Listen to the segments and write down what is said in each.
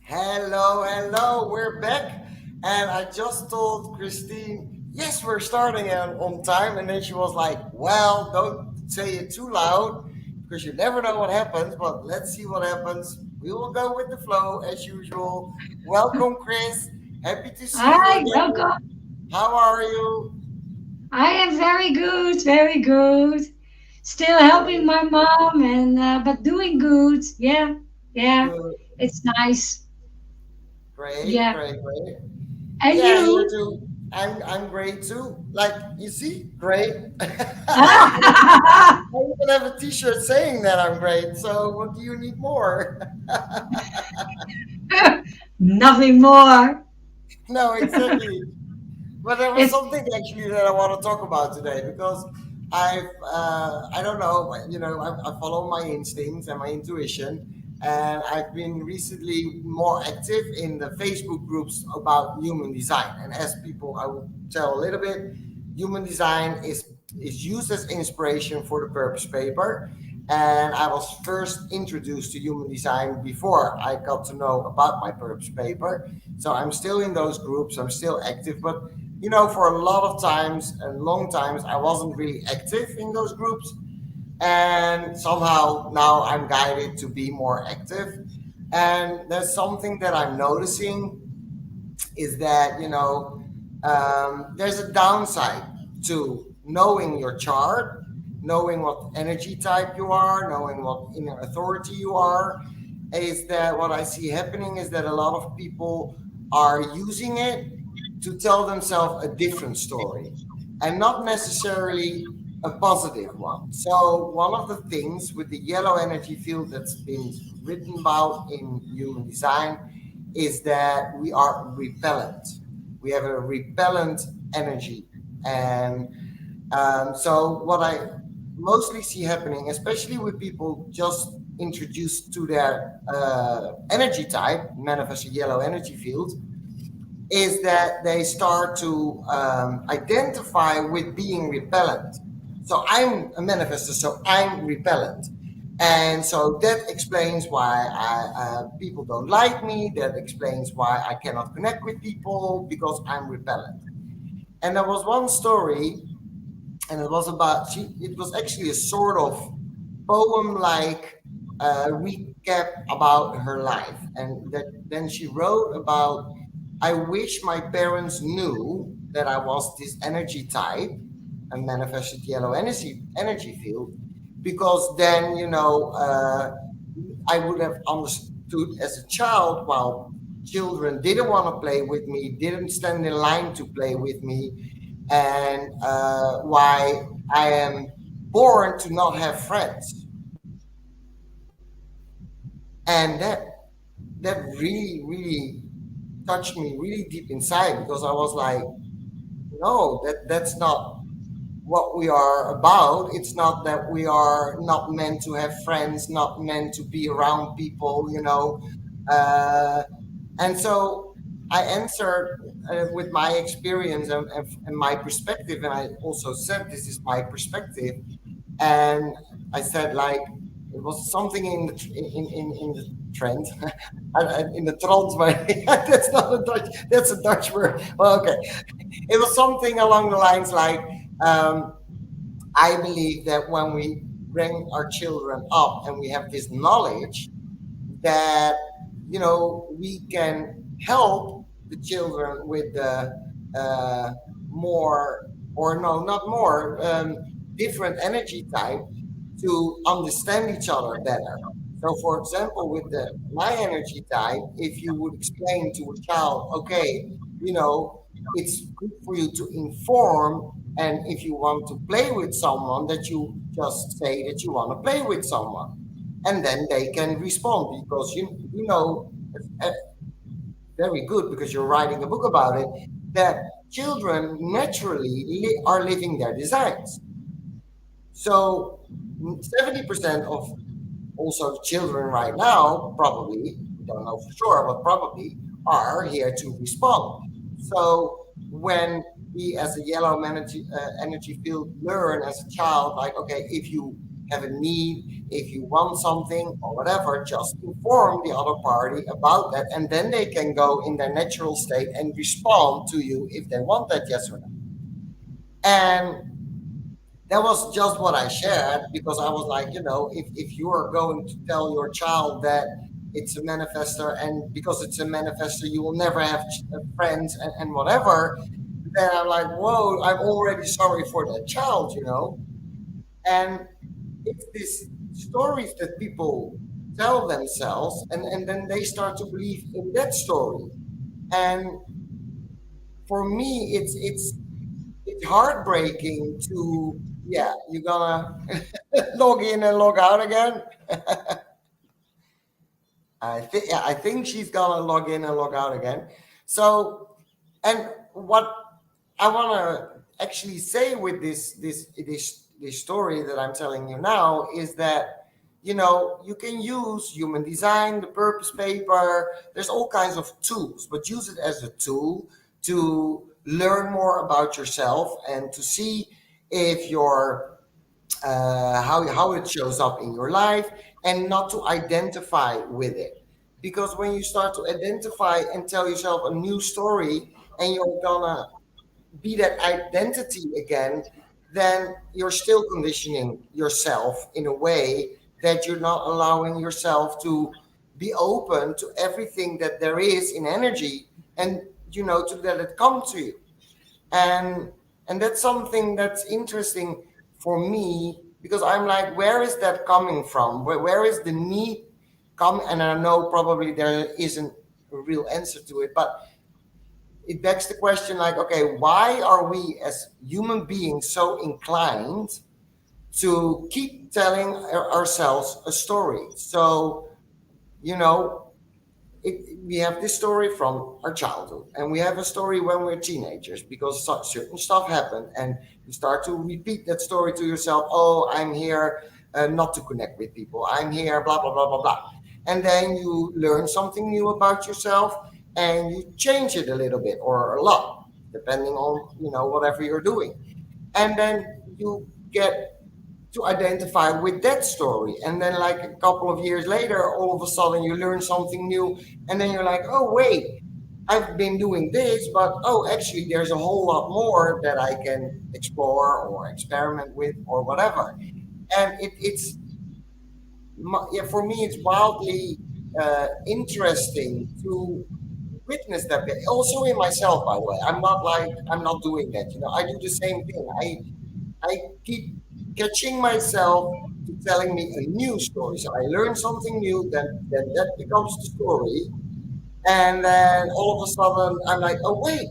Hello, we're back. And I just told Christine, yes, we're starting on time. And then she was like, well, don't say it too loud because you never know what happens. But let's see what happens. We will go with the flow as usual. Welcome, Chris. Happy to see you Hi, again. welcome. How are you? I am very good, very good. Still helping Great, my mom and but doing good. Yeah, yeah. good, It's nice. great, Yeah. great, great. And Yeah, here you? too. I'm great too. Like you see, great. I even have a T-shirt saying that I'm great. So what do you need more? Nothing more. No, exactly. But there was It's something actually that I want to talk about today because I don't know, I follow my instincts and my intuition, and I've been recently more active in the Facebook groups about human design. And as people, I will tell a little bit, human design is used as inspiration for the purpose paper. And I was first introduced to human design before I got to know about my purpose paper. So I'm still in those groups, I'm still active, but for a lot of times and long times, I wasn't really active in those groups. And somehow now I'm guided to be more active. And there's something that I'm noticing is that, there's a downside to knowing your chart, knowing what energy type you are, knowing what inner authority you are. Is that what I see happening is that a lot of people are using it to tell themselves a different story and not necessarily a positive one. So, one of the things with the yellow energy field that's been written about in human design is that we are repellent. We have a repellent energy. And so, what I mostly see happening, especially with people just introduced to their energy type, manifest a yellow energy field, is that they start to identify with being repellent. So I'm a manifester, so I'm repellent. And so that explains why people don't like me. That explains why I cannot connect with people because I'm repellent. And there was one story, and it was about, it was actually a sort of poem like recap about her life. And that then she wrote about, I wish my parents knew that I was this energy type and manifested yellow energy field, because then I would have understood as a child, while children didn't want to play with me, didn't stand in line to play with me, and why I am born to not have friends. And that really touched me really deep inside, because I was like, no, that's not what we are about. It's not that we are not meant to have friends, not meant to be around people. Uh, and so I answered with my experience and my perspective, and I also said this is my perspective. And I said, like, it was something in in the trend, in the trend, but that's not a Dutch, that's a Dutch word. Well, okay, it was something along the lines like, um, I believe that when we bring our children up and we have this knowledge, that we can help the children with the uh, more, or no, not more, different energy type, to understand each other better. So, for example, with the my energy type, if you would explain to a child, okay, you know, it's good for you to inform, and if you want to play with someone, that you just say that you want to play with someone, and then they can respond, because it's very good, because you're writing a book about it, that children naturally are living their designs. So 70% of also children right now, probably, we don't know for sure, but probably are here to respond. So when we as a yellow energy field learn as a child, like, okay, if you have a need, if you want something or whatever, just inform the other party about that, and then they can go in their natural state and respond to you if they want that, yes or no. And that was just what I shared because I was like, if you are going to tell your child that it's a manifestor, and because it's a manifestor, you will never have friends and whatever, then I'm like, whoa, I'm already sorry for that child. And it's these stories that people tell themselves, and then they start to believe in that story. And for me, it's heartbreaking to, yeah, you're gonna log in and log out again. I think she's gonna log in and log out again. So, and what I wanna actually say with this story that I'm telling you now is that you can use human design, the purpose paper. There's all kinds of tools, but use it as a tool to learn more about yourself and to see if you're how it shows up in your life, and not to identify with it. Because when you start to identify and tell yourself a new story, and you're gonna be that identity again, then you're still conditioning yourself in a way that you're not allowing yourself to be open to everything that there is in energy, and to let it come to you. And and that's something that's interesting for me, because I'm like, where is that coming from? Where is the need come? And I know probably there isn't a real answer to it, but it begs the question, like, okay, why are we as human beings so inclined to keep telling ourselves a story? So, you know, we have this story from our childhood, and we have a story when we're teenagers because certain stuff happened, and you start to repeat that story to yourself. Oh, I'm here not to connect with people. I'm here, blah blah blah blah blah. And then you learn something new about yourself, and you change it a little bit or a lot, depending on whatever you're doing. And then you get to identify with that story. And then, like a couple of years later, all of a sudden you learn something new. And then you're like, oh, wait, I've been doing this, but oh, actually, there's a whole lot more that I can explore or experiment with or whatever. And yeah, for me, it's wildly interesting to witness that. Also in myself, by the way. I'm not doing that. I do the same thing. I keep catching myself to telling me a new story. So I learn something new, then that becomes the story. And then all of a sudden I'm like, oh wait,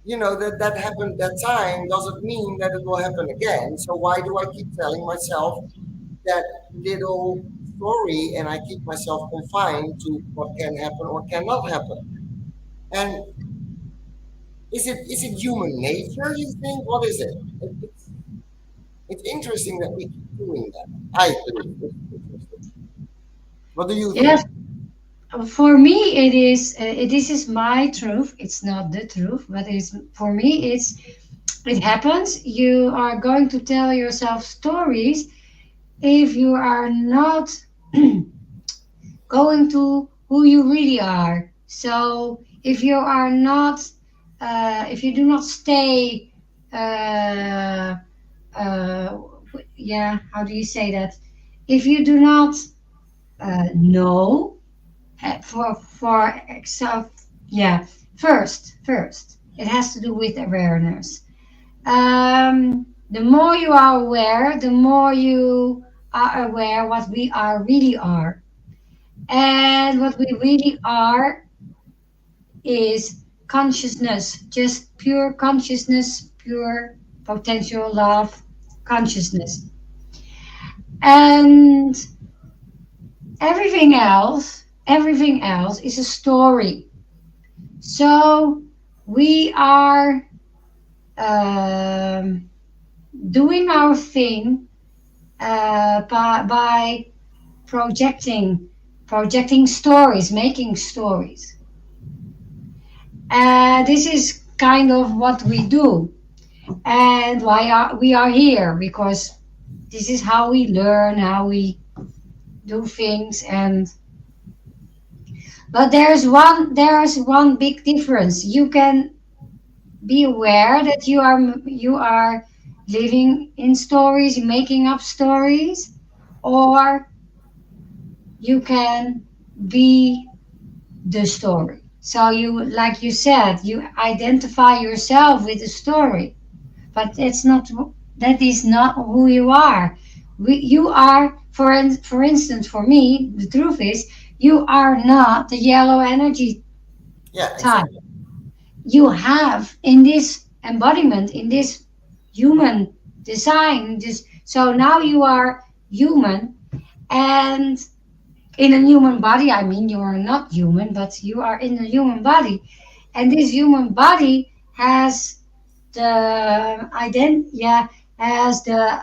that happened that time doesn't mean that it will happen again. So why do I keep telling myself that little story, and I keep myself confined to what can happen or cannot happen? And is it human nature, you think? What is it? It's interesting that we keep doing that. I believe it's interesting. What do you think? Yes, for me it is. This is my truth. It's not the truth, but it's for me. It happens. You are going to tell yourself stories if you are not going to who you really are. So if you are not, if you do not stay, uh, uh, yeah, how do you say that? If you do not know, for example, yeah, first, it has to do with awareness. The more you are aware, the more you are aware what we are really are. And what we really are is consciousness, just pure consciousness, pure potential love consciousness. And everything else is a story. So we are um, doing our thing by projecting projecting stories, making stories. This is kind of what we do, and why we are here, because This is how we learn, how we do things, and but there's one big difference. You can be aware that you are living in stories, making up stories, or you can be the story. So you, like you said, you identify yourself with the story, but that is not who you are. You are, for instance, for me, the truth is, you are not the yellow energy Yeah, type. exactly. You have in this embodiment, in this human design, this, so now you are human, and in a human body, I mean, you are not human, but you are in a human body, and this human body has the yeah, has yeah,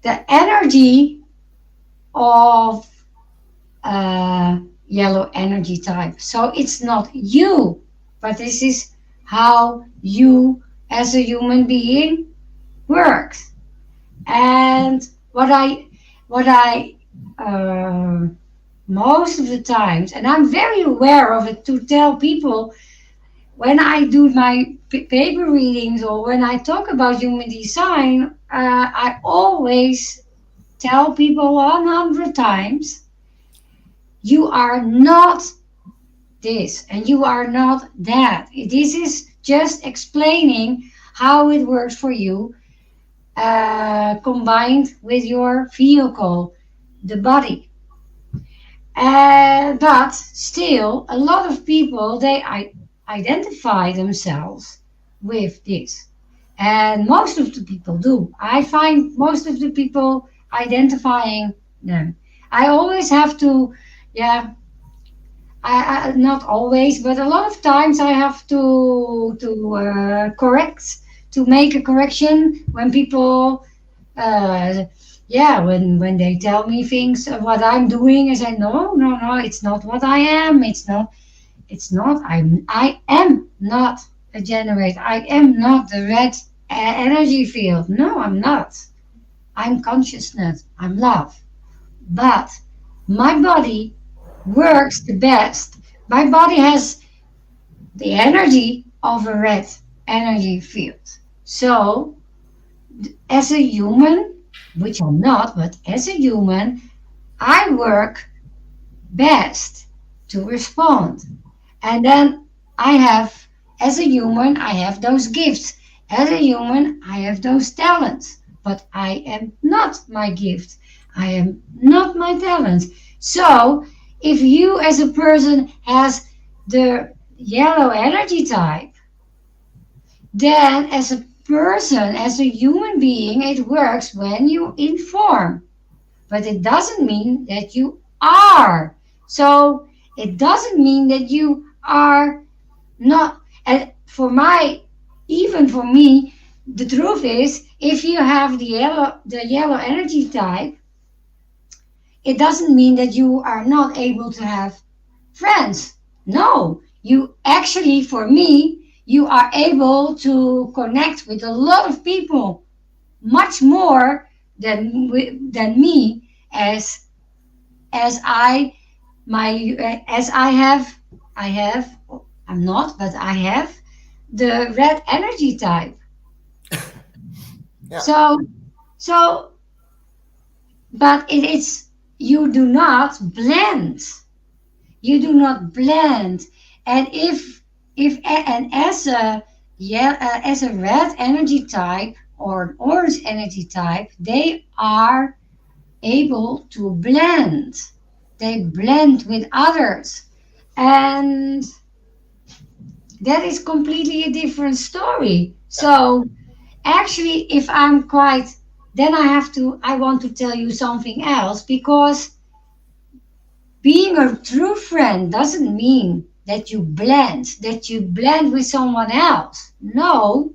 the energy of yellow energy type. So it's not you, but this is how you as a human being works. And what I uh, most of the times, and I'm very aware of it, to tell people when I do my paper readings or when I talk about human design, I always tell people 100 times, you are not this and you are not that. This is just explaining how it works for you, combined with your vehicle, the body. But still, a lot of people, identify themselves with this. And most of the people do. I find most of the people identifying them. I always have to, yeah, I not always, but a lot of times I have to to make a correction when people, uh, yeah, when they tell me things of what I'm doing. I say no, no, no, it's not what I am. It's not. I am not a generator. I am not the red energy field. No, I'm not. I'm consciousness. I'm love. But my body works the best. My body has the energy of a red energy field. So, as a human, which I'm not, but as a human, I work best to respond. And then I have, as a human, I have those gifts. As a human, I have those talents. But I am not my gift. I am not my talents. So if you as a person has the yellow energy type, then as a person, as a human being, it works when you inform. But it doesn't mean that you are. So it doesn't mean that you are not. And even for me, the truth is, if you have the yellow energy type, it doesn't mean that you are not able to have friends. No, you actually, for me, you are able to connect with a lot of people, much more than me, as I my as I have I'm not, but I have the red energy type. Yeah. So so but it's, you do not blend. You do not blend. And and as a red energy type or an orange energy type, they are able to blend. They blend with others. And that is completely a different story. Yeah. So actually, if I'm quite, then I want to tell you something else, because being a true friend doesn't mean that you blend with someone else. No,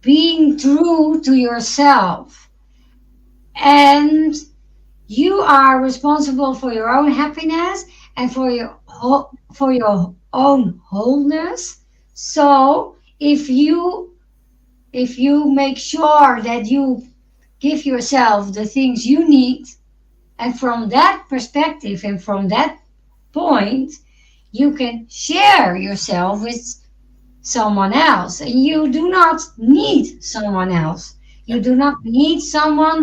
being true to yourself, and you are responsible for your own happiness and for your own wholeness. So if you make sure that you give yourself the things you need, and from that perspective and from that point, you can share yourself with someone else, and you do not need someone else. You Yeah. do not need someone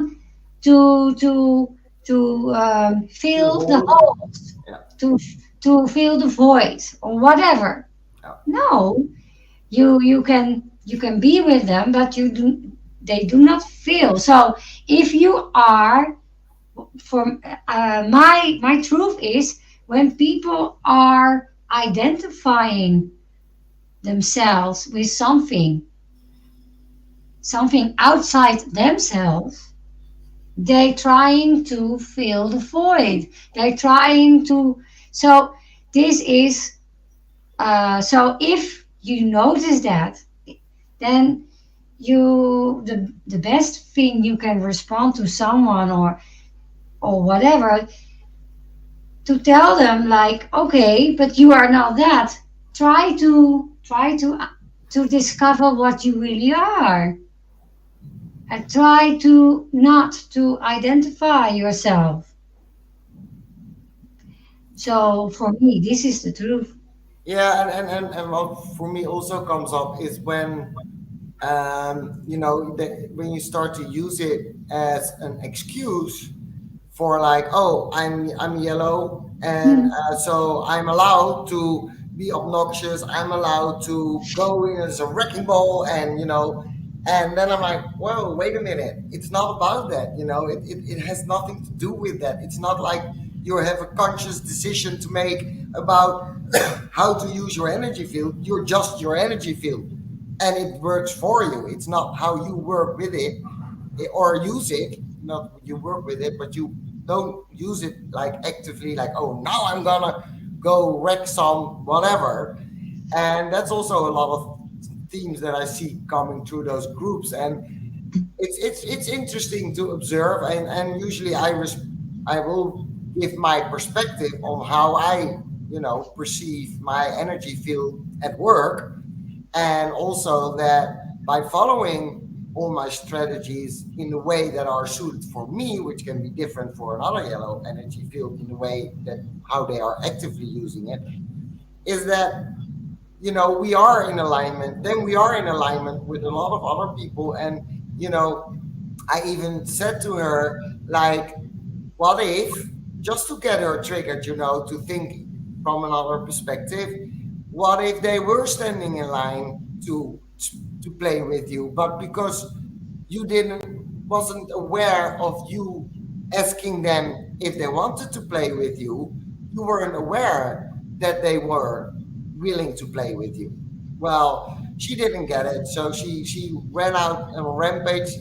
to To fill the hold. holes, Yeah. to fill the void or whatever. Yeah. No, you can be with them, but you do they do not feel. So if you are, for my truth is, when people are identifying themselves with something outside themselves, they trying to fill the void, they trying to. So this is, so if you notice that, then the best thing you can respond to someone or whatever, to tell them like, okay, but you are not that. Try to discover what you really are, and try to not to identify yourself. So for me, this is the truth. Yeah, and what for me also comes up is when when you start to use it as an excuse for like, oh, I'm yellow, and Mm. so I'm allowed to be obnoxious. I'm allowed to go in as a wrecking ball, and and then I'm like, well, wait a minute. It's not about that. It has nothing to do with that. It's not like you have a conscious decision to make about how to use your energy field. You're just your energy field, and it works for you. It's not how you work with it, or use it. Not you work with it, but you don't use it like actively, like, oh, now I'm gonna go wreck some whatever. And that's also a lot of themes that I see coming through those groups. And it's interesting to observe, and usually I will give my perspective on how I perceive my energy field at work, and also that by following all my strategies in the way that are suited for me, which can be different for another yellow energy field in the way that how they are actively using it, is that we are in alignment. Then we are in alignment with a lot of other people. And you know I even said to her, like, what if, just to get her triggered, to think from another perspective, what if they were standing in line to to play with you, but because you didn't wasn't aware of you asking them if they wanted to play with you, you weren't aware that they were willing to play with you. Well, she didn't get it, so she ran out on a rampage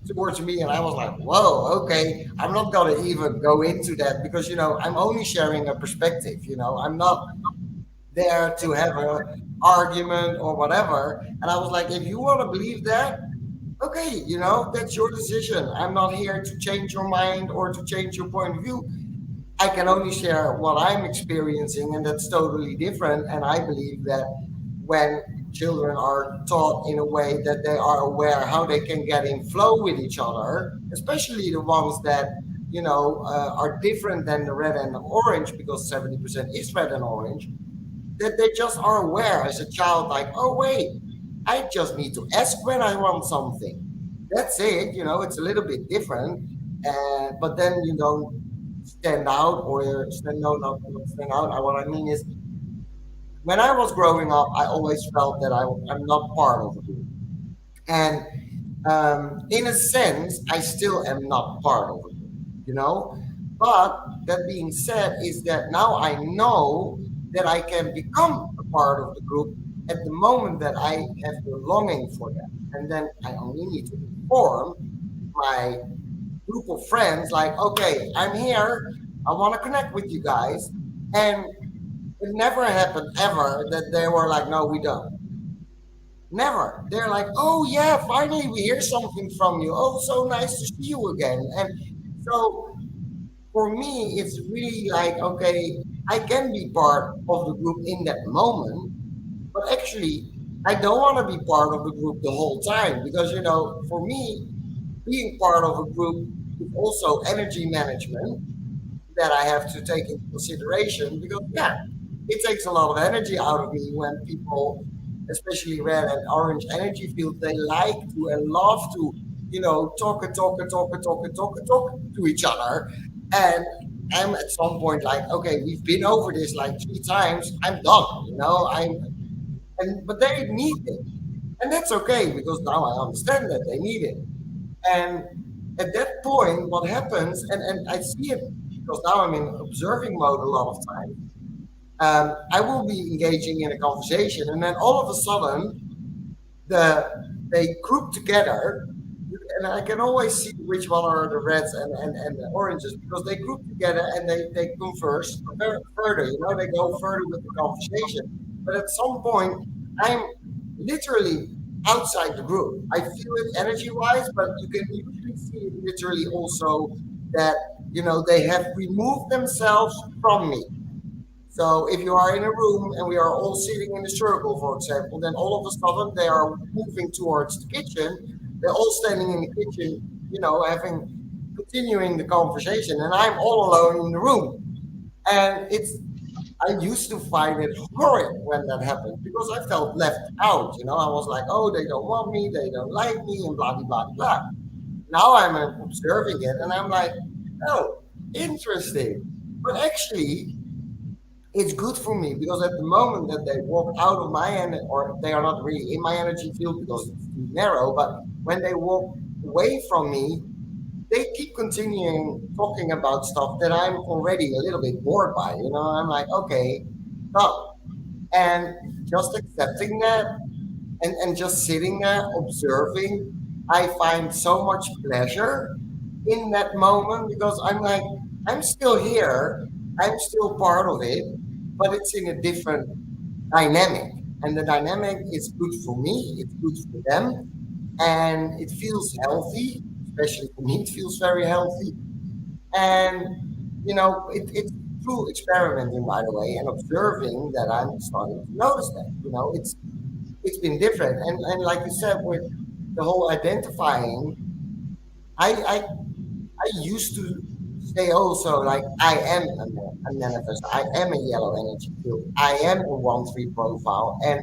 towards me, and I was like, "Whoa, okay, I'm not gonna even go into that, because I'm only sharing a perspective. I'm not there to have a argument or whatever." And I was like, "If you want to believe that, okay, that's your decision. I'm not here to change your mind or to change your point of view. I can only share what I'm experiencing, and that's totally different. And I believe that when children are taught in a way that they are aware how they can get in flow with each other, especially the ones that are different than the red and the orange, because 70% is red and orange, that they just are aware as a child, like, oh wait, I just need to ask when I want something. That's it. It's a little bit different, but then you don't stand out, or stand no, not stand out. What I mean is, when I was growing up, I always felt that I'm not part of a group, and in a sense, I still am not part of it, you know. But that being said, is that now I know that I can become a part of the group at the moment that I have the longing for that, and then I only need to inform my group of friends, like, okay, I'm here, I want to connect with you guys, and it never happened ever that they were like, no, we don't. Never. They're like, oh yeah, finally we hear something from you. Oh, so nice to see you again. And so for me, it's really like, okay, I can be part of the group in that moment, but actually, I don't want to be part of the group the whole time because, for me, being part of a group is also energy management that I have to take into consideration because, yeah, it takes a lot of energy out of me when people, especially red and orange energy fields, they like to and love to, talk and talk and talk and talk and talk and talk to each other. And I'm at some point like, okay, we've been over this like 3 times. I'm done, but they need it. And that's okay because now I understand that they need it. And at that point, what happens, and I see it because now I'm in observing mode a lot of times. I will be engaging in a conversation, and then all of a sudden, the they group together, and I can always see which one are the reds and the oranges because they group together and they converse further. They go further with the conversation. But at some point, I'm literally outside the group. I feel it energy wise, but you can usually see it literally also that they have removed themselves from me. So if you are in a room and we are all sitting in a circle, for example, then all of a sudden they are moving towards the kitchen. They're all standing in the kitchen, having continuing the conversation, and I'm all alone in the room. And I used to find it horrid when that happened because I felt left out. I was like, oh, they don't want me, they don't like me, and blah blah blah blah. Now I'm observing it, and I'm like, oh, interesting. But actually, it's good for me because at the moment that they walk out of my end, or they are not really in my energy field because it's too narrow, but when they walk away from me, they keep continuing talking about stuff that I'm already a little bit bored by. I'm like, okay, stop. And just accepting that and just sitting there observing, I find so much pleasure in that moment because I'm like, I'm still here, I'm still part of it, but it's in a different dynamic. And the dynamic is good for me, it's good for them, and it feels healthy, especially for me, it feels very healthy. And, it's through experimenting, by the way, and observing that I'm starting to notice that, it's been different. And like you said, with the whole identifying, I used to say also like I am a manifestor. I am a yellow energy field. I am a 1-3 profile, and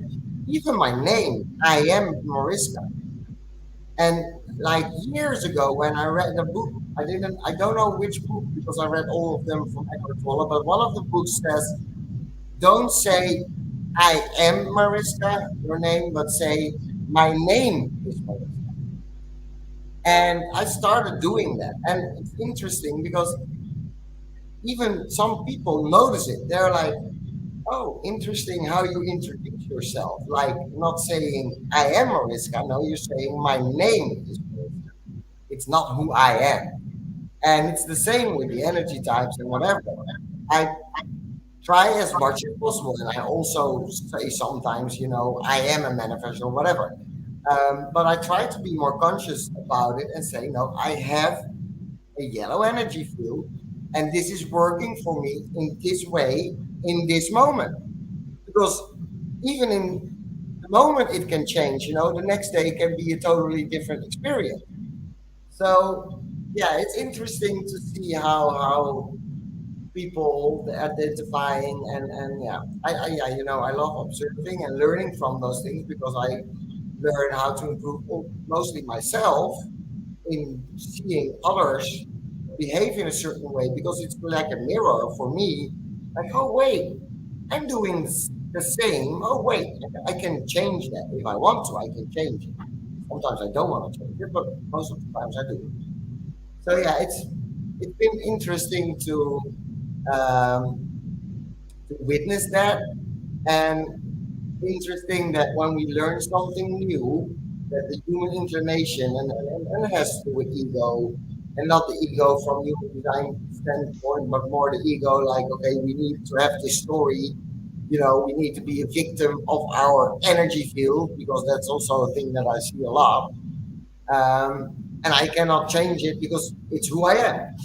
even my name, I am Mariska. And like years ago, when I read the book, I don't know which book because I read all of them from Eckhart Tolle, but one of the books says, "Don't say I am Mariska, your name, but say my name is Mariska." And I started doing that, and it's interesting because even some people notice it. They're like, "Oh, interesting how you introduce yourself. Like not saying I am Mariska, no, you're saying my name is Mariska. It's not who I am." And it's the same with the energy types and whatever. I try as much as possible, and I also say sometimes, I am a manifestor or whatever. But I try to be more conscious about it and say, no, I have a yellow energy field, and this is working for me in this way in this moment. Because even in the moment, it can change. The next day can be a totally different experience. So, yeah, it's interesting to see how people identifying and yeah, yeah, I love observing and learning from those things because I learn how to improve mostly myself in seeing others behave in a certain way because it's like a mirror for me. Like, oh wait, I'm doing the same. Oh wait, I can change that if I want to. I can change it. Sometimes I don't want to change it, but most of the times I do. So yeah, it's been interesting um, to witness that, and interesting that when we learn something new, that the human inclination and it has to do with ego, and not the ego from human design standpoint, but more the ego like, okay, we need to have this story, we need to be a victim of our energy field because that's also a thing that I see a lot. Um, and I cannot change it because it's who I am.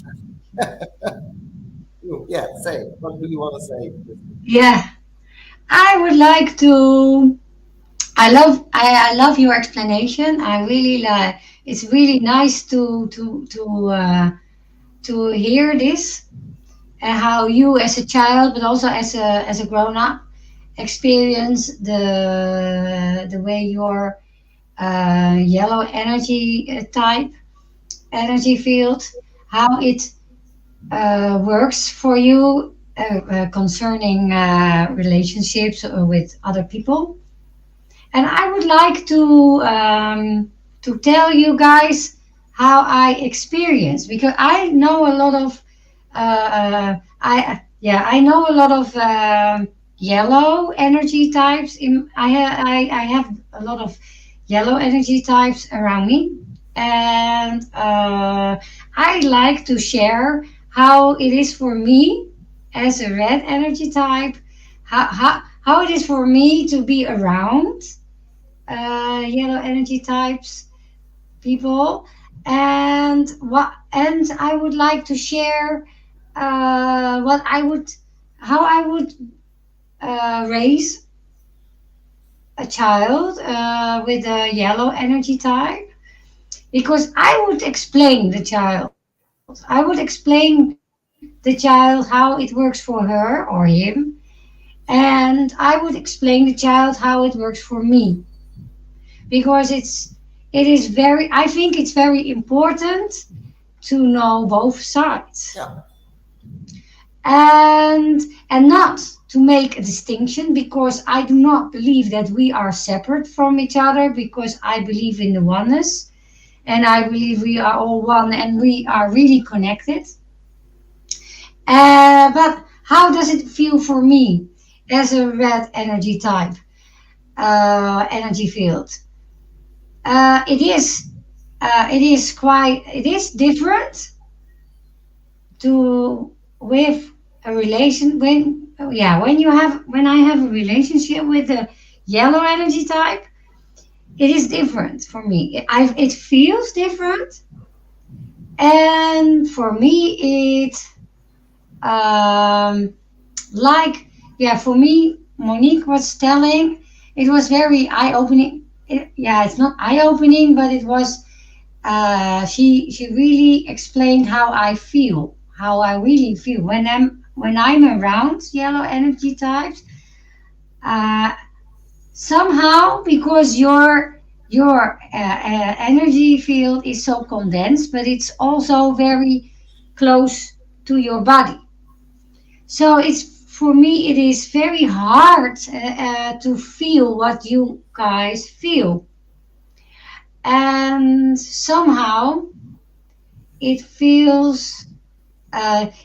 Yeah, say, what do you want to say? Yeah, I would like to I love your explanation. I really like. It's really nice to hear this and how you as a child, but also as a grown up, experience the way your yellow energy type energy field, how it works for you concerning relationships with other people. And I would like to tell you guys how I experience, because I know a lot of I know a lot of yellow energy types. I have a lot of yellow energy types around me, and I like to share how it is for me as a red energy type, how it is for me to be around yellow energy types people, and I would like to share what I would how I would raise a child with a yellow energy type, because I would explain the child. I would explain the child how it works for her or him, and I would explain the child how it works for me, because it is very, I think it's very important to know both sides, Yeah. and not to make a distinction, because I do not believe that we are separate from each other, because I believe in the oneness, and I believe we are all one and we are really connected. But how does it feel for me as a red energy type energy field? It is different to with a relation when I have a relationship with a yellow energy type. It is different for me. It feels different, and for me it um like for me, Monique was telling, it was very eye opening. It's not eye opening, but it was she really explained how I feel, how I really feel when I'm around yellow energy types. Uh, Somehow, because your energy field is so condensed, but it's also very close to your body. So it's for me, it is very hard to feel what you guys feel, and somehow it feels.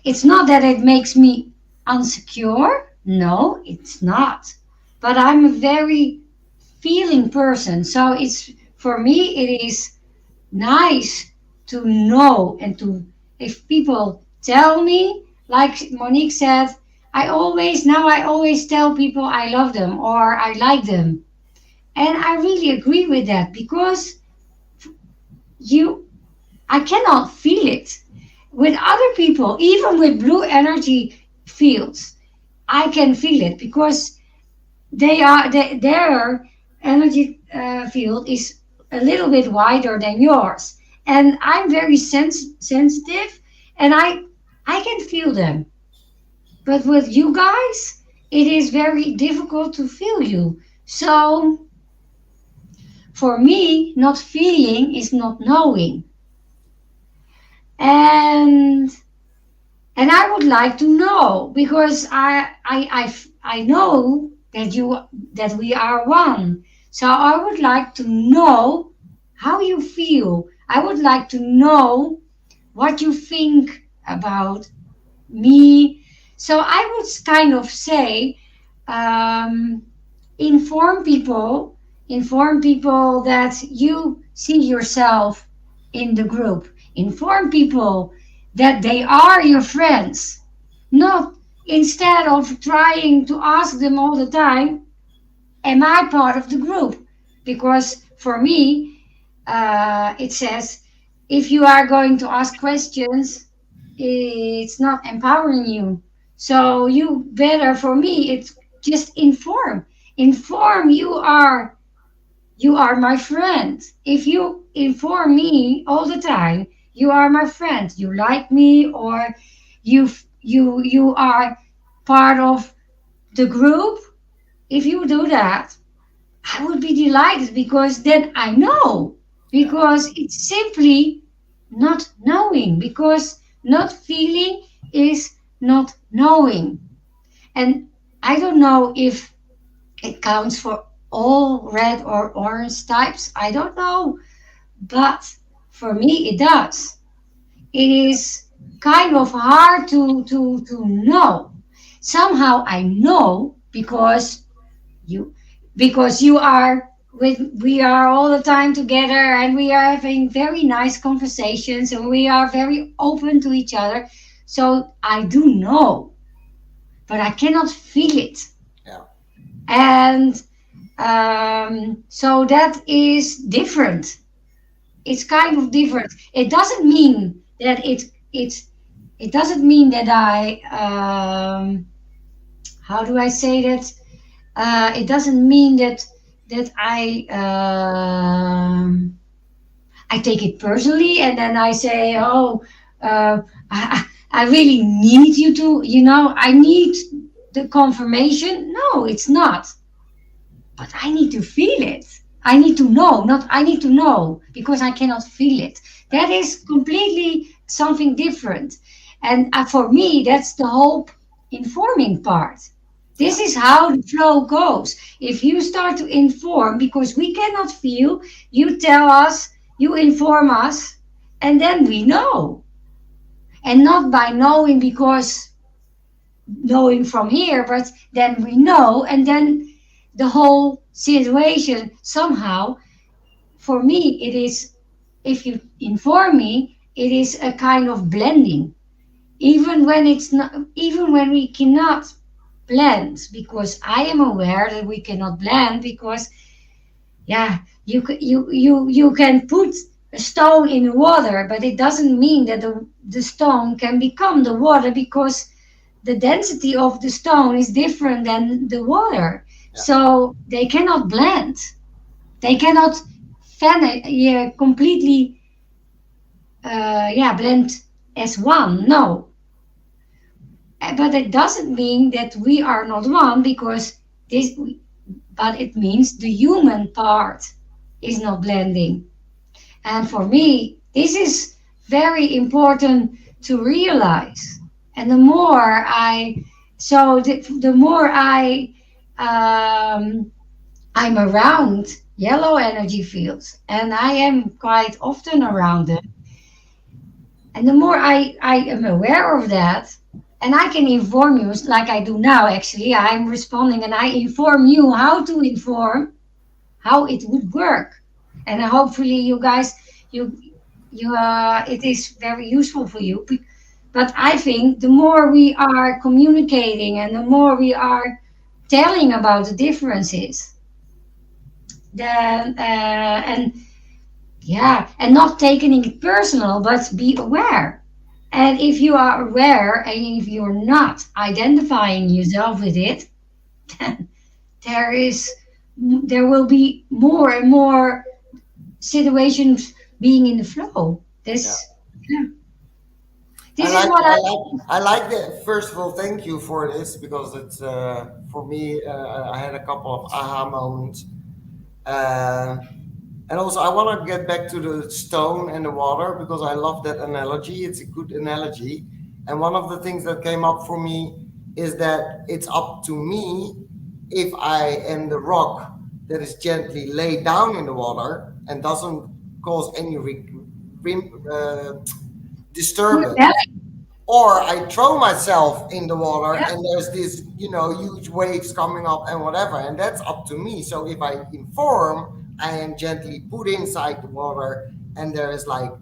It's not that it makes me insecure. No, it's not. But I'm a very feeling person, so it's for me. It is nice to know and to, if people tell me, like Monique said, I always tell people I love them or I like them, and I really agree with that, because you I cannot feel it with other people, even with blue energy fields. I can feel it because their energy field is a little bit wider than yours, and I'm very sensitive, and I can feel them. But with you guys, it is very difficult to feel you. So for me, not feeling is not knowing, and I would like to know, because I know that we are one. So I would like to know how you feel. I would like to know what you think about me. So I would kind of say, um, inform people, inform people that you see yourself in the group. Inform people that they are your friends. Not instead of trying to ask them all the time, am I part of the group? Because for me, it says, if you are going to ask questions, it's not empowering you. So you better, for me, it's just inform. Inform you are. you are my friend. If you inform me all the time, you are my friend. You like me, or you are part of the group. If you do that, I would be delighted because then I know. Yeah. Because it's simply not knowing. Because not feeling is not knowing. And I don't know if it counts for all red or orange types. I don't know. But for me, it does. It is kind of hard to know. Somehow I know you because you are with we are all the time together and we are having very nice conversations and we are very open to each other. So I do know, but I cannot feel it. Yeah. And so that is different. It's kind of different. It doesn't mean that it doesn't mean that I how do I say that? It doesn't mean that I take it personally and then I say, oh, I really need you to, I need the confirmation. No, it's not. But I need to feel it. I need to know, not I need to know because I cannot feel it. That is completely something different. And for me, that's the whole informing part. Yeah. This is how the flow goes. If you start to inform, because we cannot feel, you tell us, you inform us, and then we know. And not by knowing because knowing from here, but then we know, and then the whole situation somehow, for me, it is, if you inform me, it is a kind of blending. Even when it's not, even when we cannot blend, because I am aware that we cannot blend because, yeah, you can put a stone in the water, but it doesn't mean that the stone can become the water because the density of the stone is different than the water. Yeah. So they cannot blend. They cannot yeah, completely yeah, blend as one. No. But it doesn't mean that we are not one because this, but it means the human part is not blending. And for me, this is very important to realize. And the more the more um, I'm around yellow energy fields, and I am quite often around them, and the more I am aware of that, and I can inform you like I do now, actually, I'm responding and I inform you how to inform, how it would work. And hopefully you guys, you it is very useful for you. But I think the more we are communicating and the more we are telling about the differences, then and yeah, and not taking it personal, but be aware. And if you are aware and if you're not identifying yourself with it, then there is there will be more and more situations being in the flow. Yeah. Yeah, I this is like, what I I like, I like that. First of all, thank you for this because it's for me. I had a couple of aha moments, uh, and also I want to get back to the stone and the water because I love that analogy. It's a good analogy, and one of the things that came up for me is that it's up to me if I am the rock that is gently laid down in the water and doesn't cause any disturbance, or I throw myself in the water yeah. and there's this, huge waves coming up and whatever, and that's up to me. So if I inform, I am gently put inside the water and there is like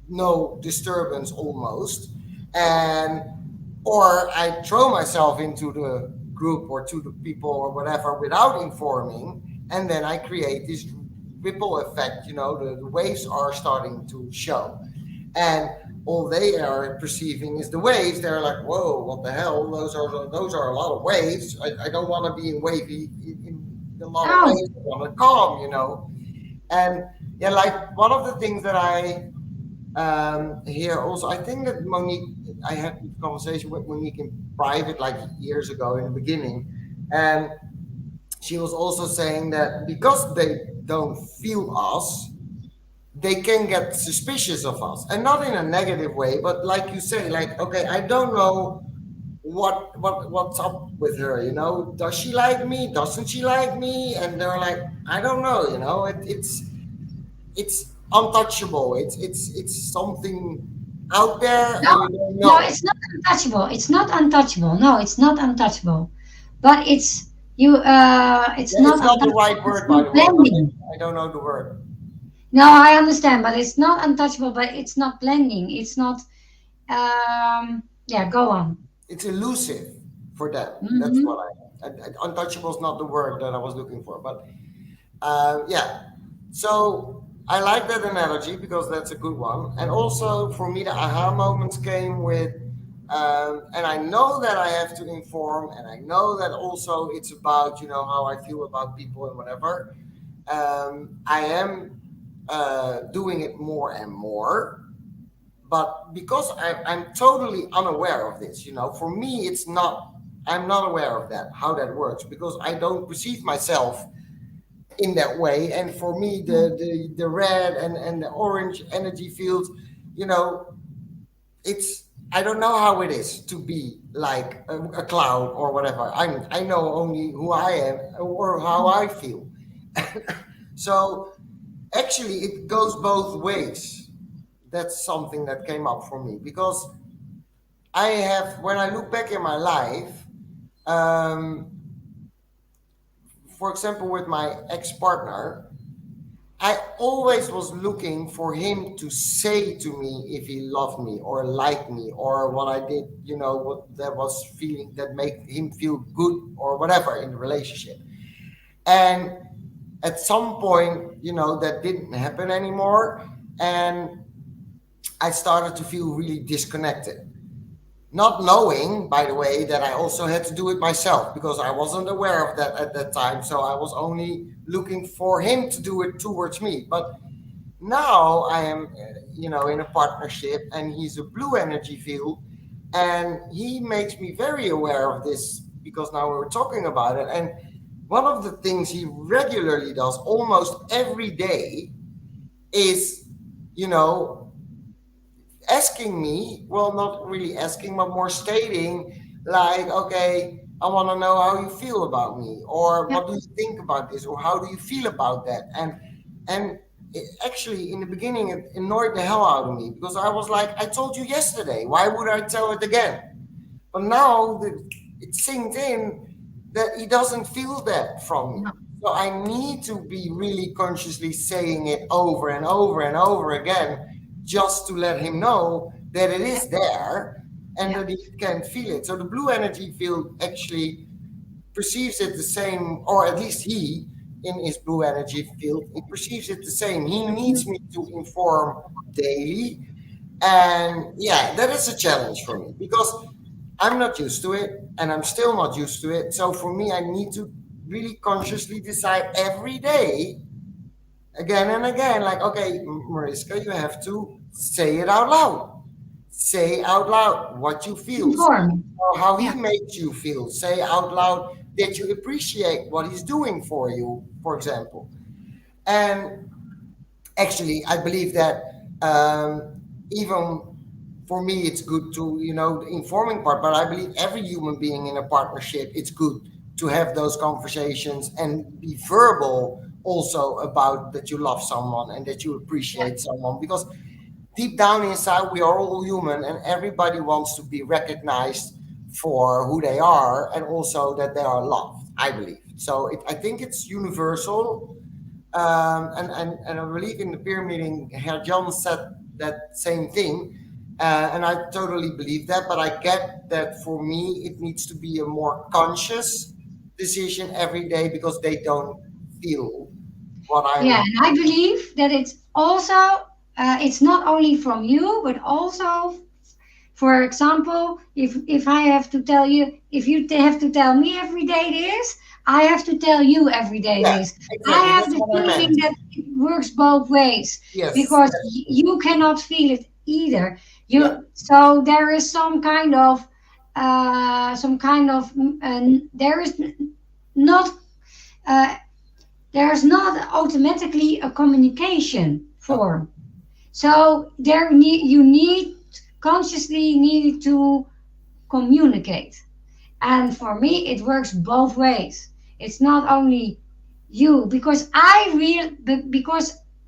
no disturbance almost, and or I throw myself into the group or to the people or whatever without informing, and then I create this ripple effect. The waves are starting to show, and all they are perceiving is the waves. They're like, "Whoa, what the hell? Those are a lot of waves. I don't want to be in wavy in a lot of Oh, waves. I want to calm." And yeah, like one of the things that I hear also, I think that Monique, I had this conversation with Monique in private like years ago in the beginning, and she was also saying that because they don't feel us, they can get suspicious of us, and not in a negative way, but like you say, like, okay, I don't know what's up with her, does she like me, doesn't she like me, and they're like, I don't know, it's untouchable, it's something out there No, and you don't no, know. it's not untouchable. It's not untouchable. No, it's not untouchable. But it's you. It's Yeah, not it's not the untouchable. right It's word, by not the way, but blending. I don't know the word. No, I understand, but it's not untouchable. But it's not blending. It's not. Yeah, go on. It's elusive for them. That's Mm-hmm. what untouchable is not the word that I was looking for, but yeah. So I like that analogy because that's a good one. And also for me, the aha moments came with, and I know that I have to inform, and I know that also it's about, how I feel about people and whatever. I am doing it more and more. But because I'm totally unaware of this, for me, it's not, I'm not aware of that, how that works, because I don't perceive myself in that way. And for me, the red and the orange energy fields, you know it's, I don't know how it is to be like a cloud or whatever. I know only who I am or how I feel. So actually it goes both ways. That's something that came up for me because I have, when I look back in my life, um, for example with my ex-partner, I always was looking for him to say to me if he loved me or liked me or what I did, what that was feeling that made him feel good or whatever in the relationship. And at some point, that didn't happen anymore. And I started to feel really disconnected. Not knowing, by the way, that I also had to do it myself because I wasn't aware of that at that time. So I was only looking for him to do it towards me. But now I am, in a partnership, and he's a blue energy field, and he makes me very aware of this because now we're talking about it. And one of the things he regularly does, almost every day, is, you know, asking me, well, not really asking, but more stating, like, okay, I want to know how you feel about me, or Yeah. what do you think about this, or how do you feel about that? And it, actually, in the beginning, it annoyed the hell out of me because I was like, I told you yesterday, why would I tell it again? But now it sinks in that he doesn't feel that from me. No. So I need to be really consciously saying it over and over and over again just to let him know that it Yeah. is there and Yeah. that he can feel it. So the blue energy field actually perceives it the same, or at least he, in his blue energy field, he perceives it the same. He needs me to inform daily. And yeah, that is a challenge for me because I'm not used to it and I'm still not used to it. So for me, I need to really consciously decide every day, again and again, like, okay, Mariska, you have to say it out loud. Say out loud what you feel. Say Inform. how he Yeah. makes you feel. Say out loud that you appreciate what he's doing for you, for example. And actually, I believe that even for me, it's good to, the informing part, but I believe every human being in a partnership, it's good to have those conversations and be verbal also about that you love someone and that you Yeah. appreciate someone because deep down inside, we are all human and everybody wants to be recognized for who they are and also that they are loved, I believe. So I think it's universal, and I believe in the peer meeting, Herr John said that same thing, and I totally believe that. But I get that for me, it needs to be a more conscious decision every day because they don't feel what Yeah. I'm. And I believe that it's also, it's not only from you, but also, for example, if I have to tell you, if you have to tell me every day this, I have to tell you every day Yeah, this. I exactly. have That's the what I feeling meant. that it works both ways Yes. because you cannot feel it either. Yeah. So there is there is not uh, there's not automatically a communication Oh, form. So you need consciously need to communicate. And for me, it works both ways. It's not only you, because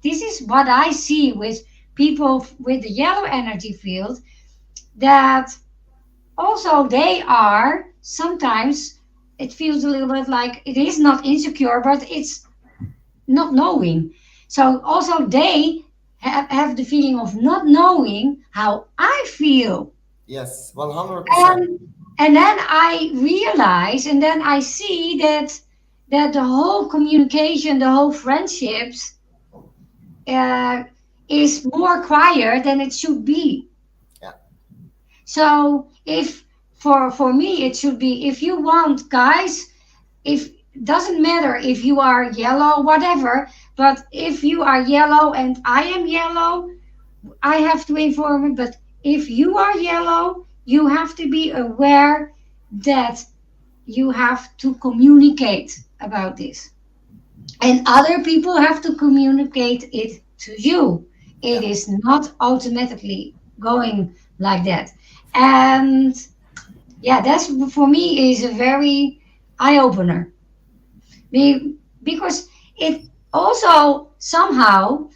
this is what I see with people with the yellow energy field, that also they are sometimes, it feels a little bit like it is not insecure, but it's not knowing. So also they have the feeling of not knowing how I feel. yes, 100%. And and then I realize, and then I see that the whole communication, the whole friendships, uh, is more quiet than it should be. Yeah. So if for me it should be, if you want guys, if doesn't matter if you are yellow, whatever, but if you are yellow and I am yellow, I have to inform it. But if you are yellow, you have to be aware that you have to communicate about this. And other people have to communicate it to you. It Yeah. is not automatically going like that. And yeah, that's for me is a very eye opener. Because it also somehow,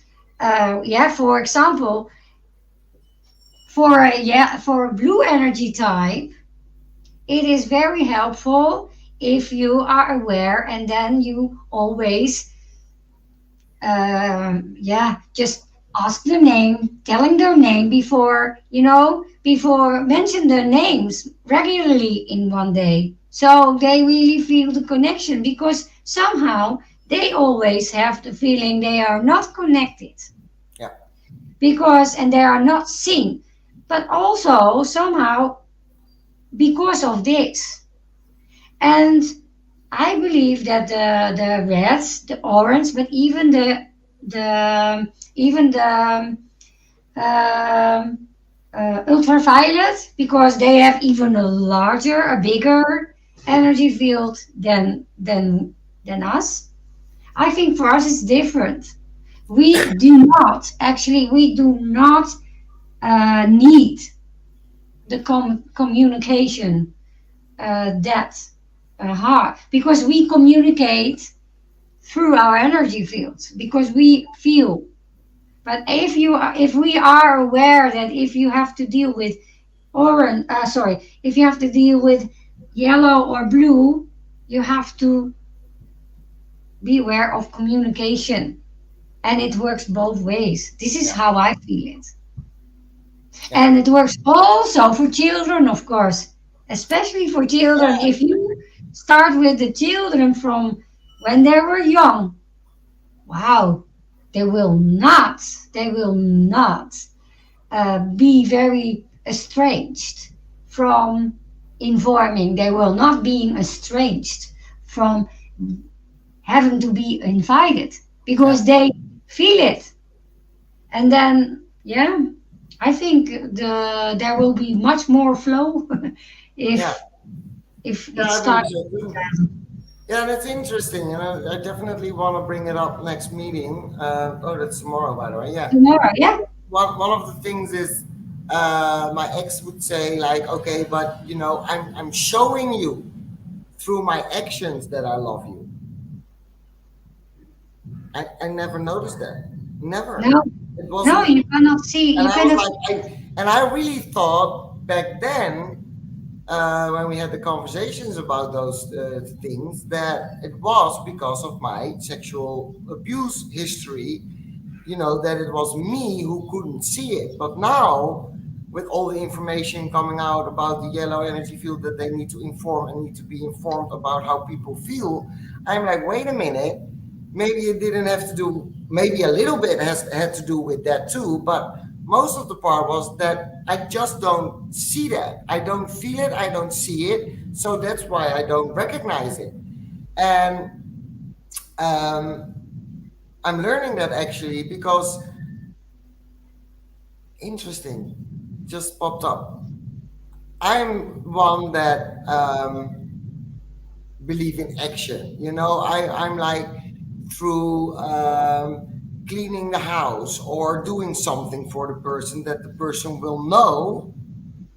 for example, for a blue energy type, it is very helpful if you are aware and then you always just ask their name, telling their name before, before mention their names regularly in one day. So they really feel the connection because somehow they always have the feeling they are not connected Yeah. because, and they are not seen. But also somehow because of this. And I believe that the reds, the orange, but even the um, ultraviolet, because they have even a larger, a bigger energy field than us. I think for us it's different. We do not need the communication that hard because we communicate through our energy fields because we feel. But if we are aware that if you have to deal with if you have to deal with yellow or blue, you have to be aware of communication, and it works both ways. This is Yeah. how I feel it. Yeah. And it works also for children, of course, especially for children. If you start with the children from when they were young, wow, they will not, they will not be very estranged from informing. They will not be estranged from having to be invited Yeah. because they feel it. And then, yeah, I think there will be much more flow Yeah. if Yeah, it I believe starts so too. Yeah, that's interesting. I definitely want to bring it up next meeting. Oh, that's tomorrow, by the way. Yeah. tomorrow. Yeah, One of the things is my ex would say like, okay, but I'm showing you through my actions that I love you. I never noticed that. Never. no, It no, wasn't. you cannot see. And You I was cannot. like, and I really thought back then, when we had the conversations about those things, that it was because of my sexual abuse history, that it was me who couldn't see it. But now, with all the information coming out about the yellow energy field that they need to inform and need to be informed about how people feel, I'm like, wait a minute, maybe it didn't have to do, maybe a little bit has had to do with that too, but most of the part was that I just don't see that. I don't feel it, I don't see it, so that's why I don't recognize it. And um, I'm learning that actually because interesting just popped up. I'm one that believe in action. I'm like through cleaning the house or doing something for the person that the person will know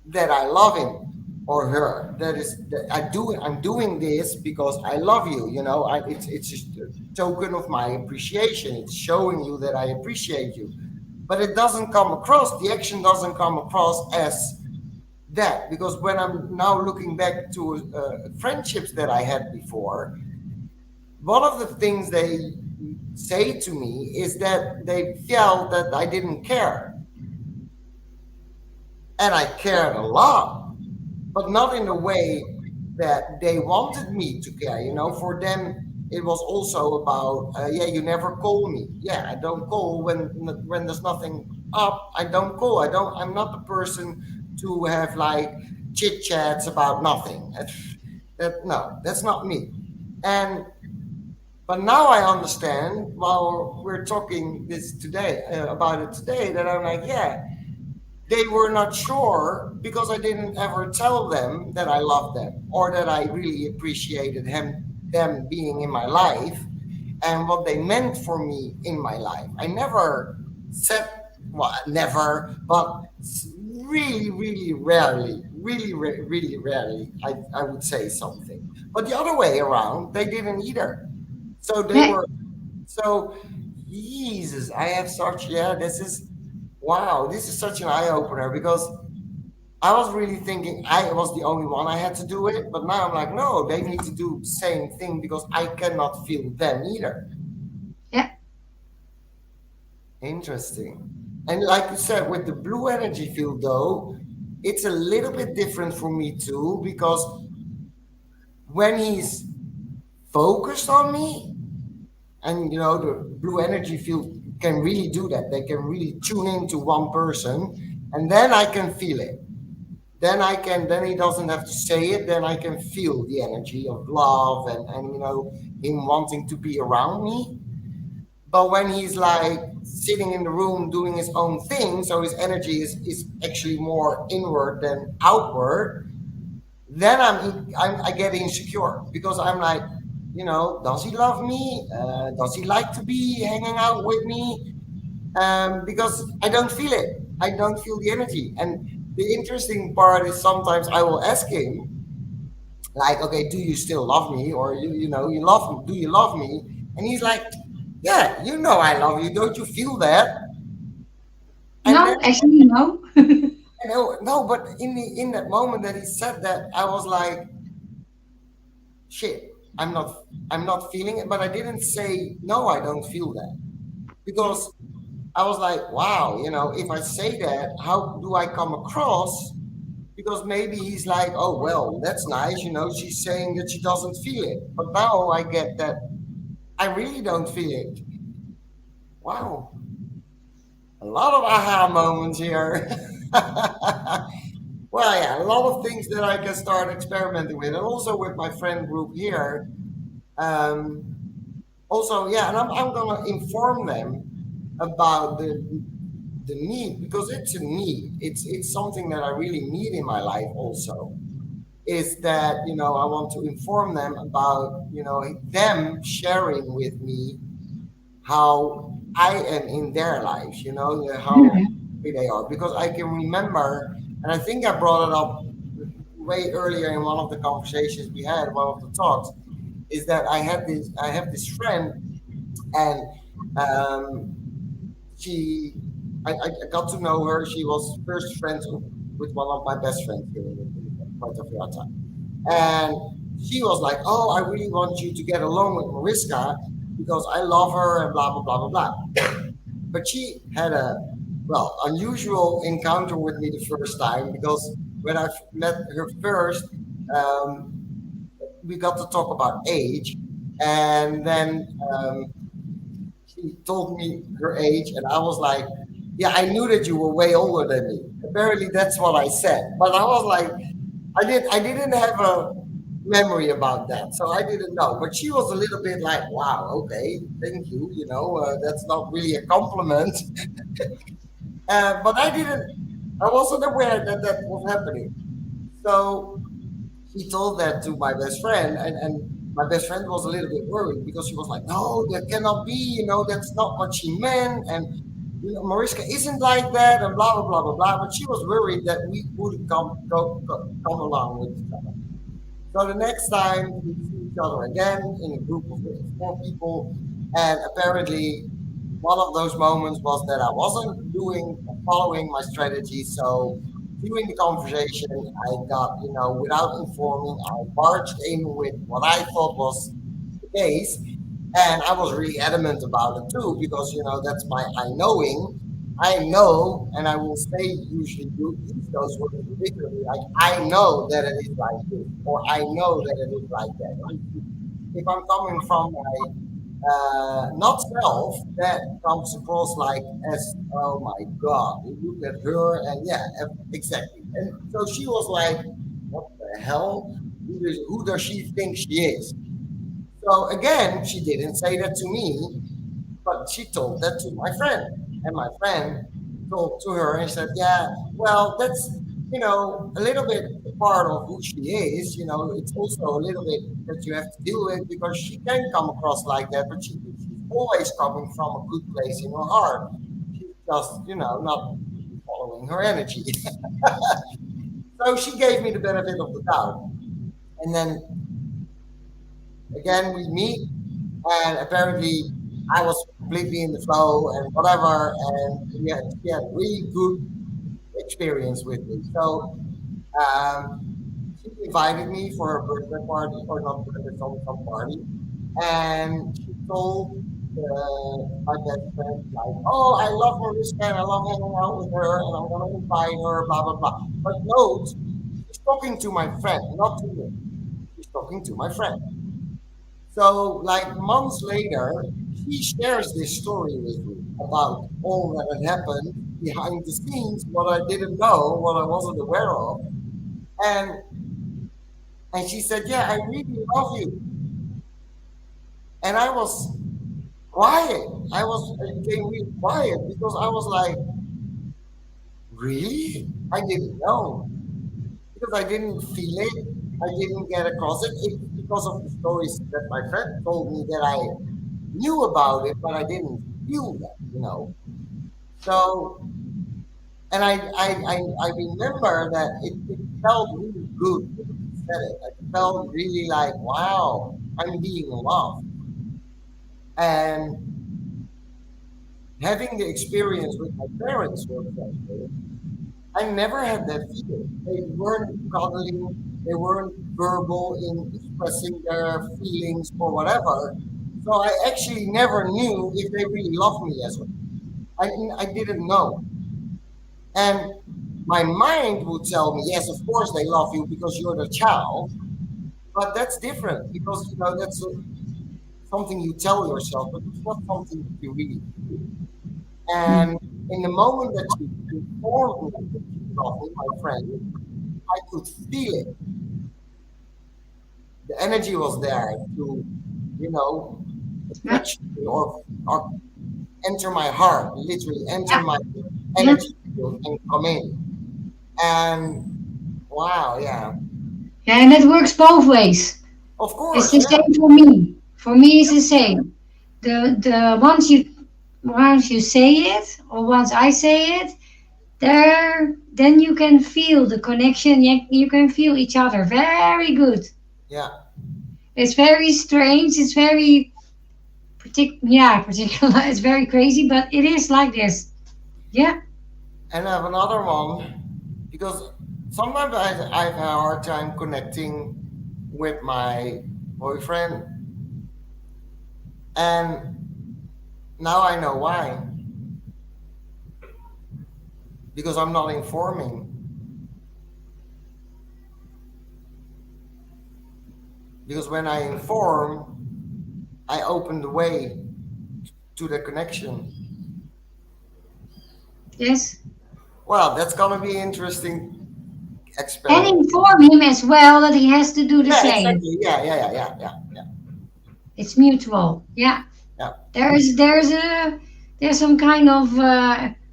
that I love him or her. That is, that I'm doing this because I love you. It's just a token of my appreciation. It's showing you that I appreciate you. But it doesn't come across. The action doesn't come across as that, because when I'm now looking back to friendships that I had before, one of the things they say to me is that they felt that I didn't care, and I cared a lot, but not in a way that they wanted me to care. For them, it was also about, yeah, you never call me. Yeah, I don't call when there's nothing up. I don't call. I'm not the person to have like chit chats about nothing. No, that's not me. And but now I understand while we're talking this today about it today, that I'm like, yeah, they were not sure because I didn't ever tell them that I loved them or that I really appreciated them being in my life and what they meant for me in my life. I never said, well, never, but really, really rarely, really rarely, I would say something. But the other way around, they didn't either. So they Yeah. were, so Jesus, I have such, yeah, wow, this is such an eye opener because I was really thinking I was the only one I had to do it, but now I'm like, no, they need to do the same thing because I cannot feel them either. Yeah. Interesting. And like you said, with the blue energy field, though, it's a little bit different for me too, because when he's focused on me, and the blue energy field can really do that, they can really tune into one person, and then I can feel it. Then he doesn't have to say it, then I can feel the energy of love and him wanting to be around me. But when he's like sitting in the room doing his own thing, so his energy is actually more inward than outward, then I get insecure because I'm like, does he love me? Does he like to be hanging out with me? Because I don't feel it. I don't feel the energy. And the interesting part is sometimes I will ask him, like, okay, do you still love me? Or you love me? Do you love me? And he's like, yeah, I love you. Don't you feel that? And then No, actually, no. no, but in that moment that he said that, I was like, shit, I'm not I'm not feeling it. But I didn't say no, I don't feel that, because I was like, wow, if I say that, how do I come across? Because maybe he's like, oh, well, that's nice. She's saying that she doesn't feel it. But now I get that I really don't feel it. Wow. A lot of aha moments here. Well, yeah, a lot of things that I can start experimenting with. And also with my friend group here. Um, Also, yeah, and I'm going to inform them about the need, because it's a need. It's something that I really need in my life also, is that I want to inform them about them sharing with me how I am in their lives, how Mhm. they are, because I can remember, and I think I brought it up way earlier in one of the conversations we had, one of the talks, is that I have this friend, and um, she I got to know her. She was first friends with one of my best friends here in Puerto Vallarta. And she was like, oh, I really want you to get along with Mariska because I love her and blah blah blah blah blah. But she had a, well, unusual encounter with me the first time, because when I met her first, um, we got to talk about age, and then she told me her age, and I was like, "Yeah, I knew that you were way older than me." Apparently, that's what I said. But I was like, I didn't have a. memory about that. So I didn't know. But she was a little bit like, wow, okay, thank you. That's not really a compliment. But I wasn't aware that that was happening. So he told that to my best friend, and my best friend was a little bit worried because she was like, no, that cannot be, that's not what she meant. And, Mariska isn't like that, and blah, blah, blah, blah, blah. But she was worried that we would come along with each other. So the next time we see each other again in a group of four people, and apparently one of those moments was that I wasn't doing following my strategy. So during the conversation, I got, without informing, I barged in with what I thought was the case. And I was really adamant about it too, because, that's my I knowing. I know, and I will say usually use those words particularly, like I know that it is like this, or I know that it is like that. Right? If I'm coming from my not self, that comes across like as, oh my God, you look at her, and yeah, exactly. And so she was like, what the hell? Who does she think she is? So again, she didn't say that to me, but she told that to my friend. And my friend told to her and said, yeah, well, that's, a little bit a part of who she is. It's also a little bit that you have to deal with because she can come across like that, but she's always coming from a good place in her heart. She's just, not following her energy. So she gave me the benefit of the doubt. And then again, we meet, and apparently I was completely in the flow and whatever, and she had a really good experience with me. So um, she invited me for her birthday party, or not birthday, some party, and she told my best friend like, "Oh, I love Mariska and I love hanging out with her, and I'm gonna invite her, blah blah blah." But note, she's talking to my friend, not to me. She's talking to my friend. So, like months later, she shares this story with me about all that had happened behind the scenes, what I didn't know, what I wasn't aware of, and and she said, "Yeah, I really love you." And I was quiet. I became really quiet because I was like, "Really? I didn't know because I didn't feel it. I didn't get across it. It's because of the stories that my friend told me that I knew about it, but I didn't feel that. So, and I remember that it felt really good when she said it. It felt really like, wow, I'm being loved. And having the experience with my parents, for example, I never had that feeling. They weren't cuddling, they weren't verbal in expressing their feelings or whatever. So I actually never knew if they really loved me as well. I didn't know. And my mind would tell me, yes, of course they love you because you're the child, but that's different because that's something you tell yourself, but it's not something that you really feel. And in the moment that she informed me that she loved me, my friend, I could feel it. The energy was there to, you know, Yeah, touch me or enter my heart, literally enter yeah, my yeah. energy field and come in. And wow, yeah, Yeah, and it works both ways. of It's course, the yeah, same for me. For me, it's the same. The once you say it, or once I say it, then you can feel the connection. You can feel each other very good. yeah. It's very strange. It's very particular. It's very crazy, but it is like this. Yeah. And I have another one because sometimes I've had a hard time connecting with my boyfriend, and now I know why. Because I'm not informing. Because when I inform, I open the way to the connection. Yes. Well, that's gonna be interesting And experiment. inform him as well that he has to do the Yeah, same. exactly. Yeah, yeah, yeah, yeah, yeah, yeah, It's mutual. Yeah. yeah. There's some kind of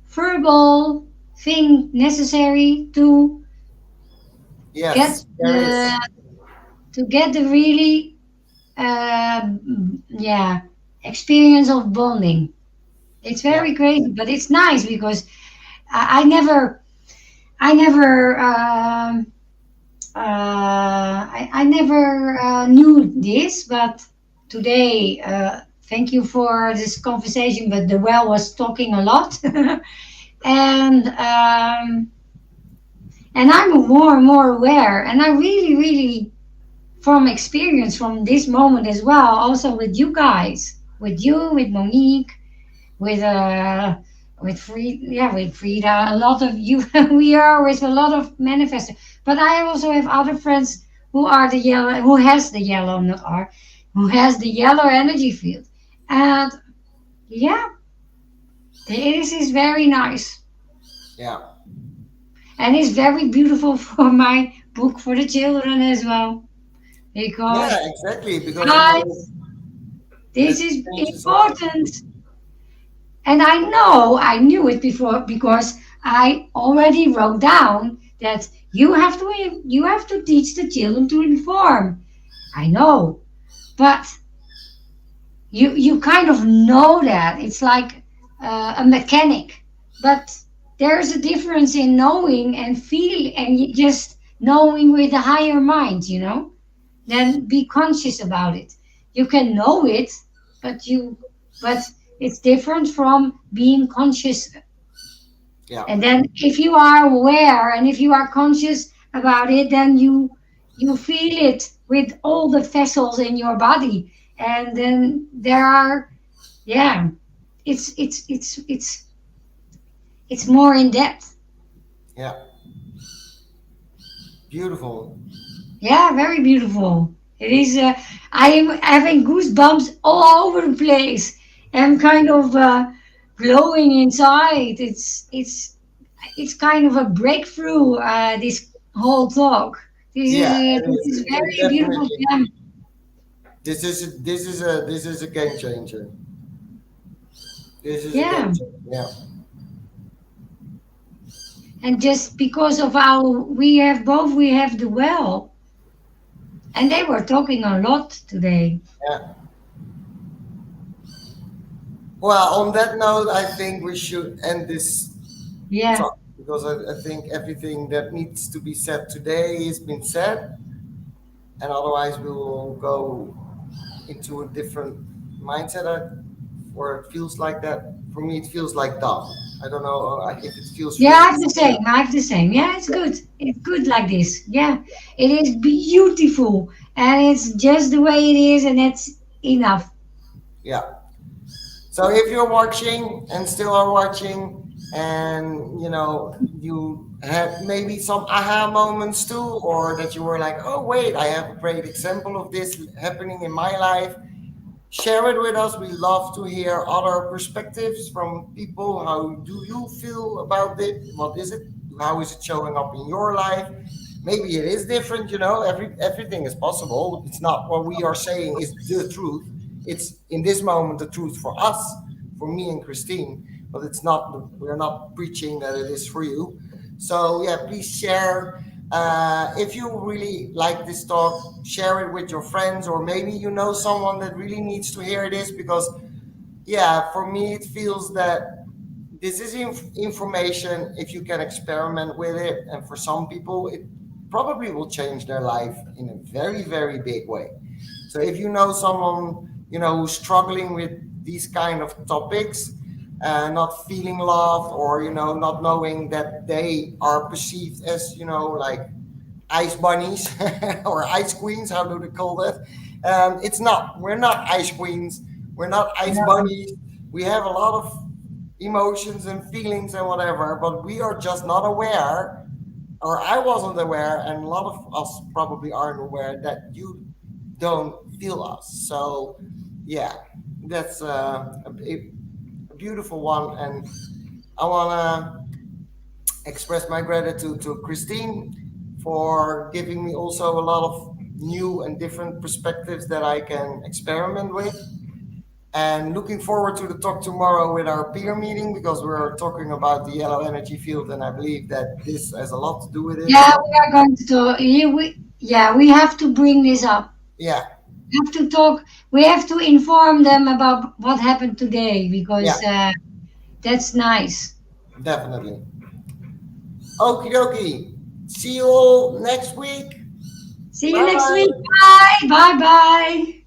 verbal thing necessary get Yes, there the is. to get the really yeah experience of bonding. It's Yeah, very crazy, but it's nice because I never knew this, but today, thank you for this conversation. But the well was talking a lot, and I'm more and more aware, and I really, really, from experience, from this moment as well, also with you guys, with you, with Monique, with with Frida, a lot of you. We are with a lot of manifestors, but I also have other friends who are the yellow, who has the yellow, not are, who has the yellow energy field, and yeah, this is very nice, yeah, and it's very beautiful for my book for the children as well, yeah, because exactly. Because guys, this this is changes a lot. important. And I knew it before because I already wrote down that you have to teach the children to inform. I know, but you kind of know that it's like a mechanic, but there's a difference in knowing and feeling and just knowing with the higher mind, then be conscious about it. You can know it, but but it's different from being conscious. Yeah, And then if you are aware and if you are conscious about it, then you feel it with all the vessels in your body. And then there are, yeah, it's more in depth. yeah, beautiful. Yeah, very beautiful. It is. I am having goosebumps all over the place. I'm kind of glowing inside. It's kind of a breakthrough. This whole talk. Yeah, it This is. is It very beautiful. definitely. Yeah, This is a game changer. This is a game yeah. changer. Yeah, And just because of our, we have the well, and they were talking a lot today. yeah. Well, on that note, I think we should end this Yeah. talk because I think everything that needs to be said today has been said, and otherwise we will go into a different mindset. Or it feels like that. For me, it feels like done. I don't know if it feels for Yeah, you I the have the same. same. I have the same. Yeah, it's Yeah, good. It's good like this. Yeah, it is beautiful, and it's just the way it is, and it's enough. yeah. So if you're watching and still are watching, and you had maybe some aha moments too, or that you were like, oh wait, I have a great example of this happening in my life. Share it with us. We love to hear other perspectives from people. How do you feel about it? What is it? How is it showing up in your life? Maybe it is different. Everything is possible. It's not what we are saying is the truth. It's in this moment the truth for us, for me and Christine. But it's not. We're not preaching that it is for you. So yeah, please share. If you really like this talk, share it with your friends, or maybe you know someone that really needs to hear this. Because yeah, for me it feels that this is information if you can experiment with it, and for some people it probably will change their life in a very, very big way. So if you know someone who's struggling with these kind of topics, not feeling loved, or not knowing that they are perceived as like ice bunnies or ice queens, how do they call that? It's not, we're not ice queens, we're not ice No. bunnies. We have a lot of emotions and feelings and whatever, but we are just not aware, or I wasn't aware, and a lot of us probably aren't aware that you don't feel us. So yeah, that's a beautiful one. And I want to express my gratitude to Christine for giving me also a lot of new and different perspectives that I can experiment with. And looking forward to the talk tomorrow with our peer meeting because we're talking about the yellow energy field, and I believe that this has a lot to do with it. Yeah, So we are going to talk. Yeah, we have to bring this up. yeah, We have to talk. We have to inform them about what happened today yeah, because that's nice. definitely. Okie dokie. See you all next week. See you Bye next week. bye. Bye. Bye. Bye.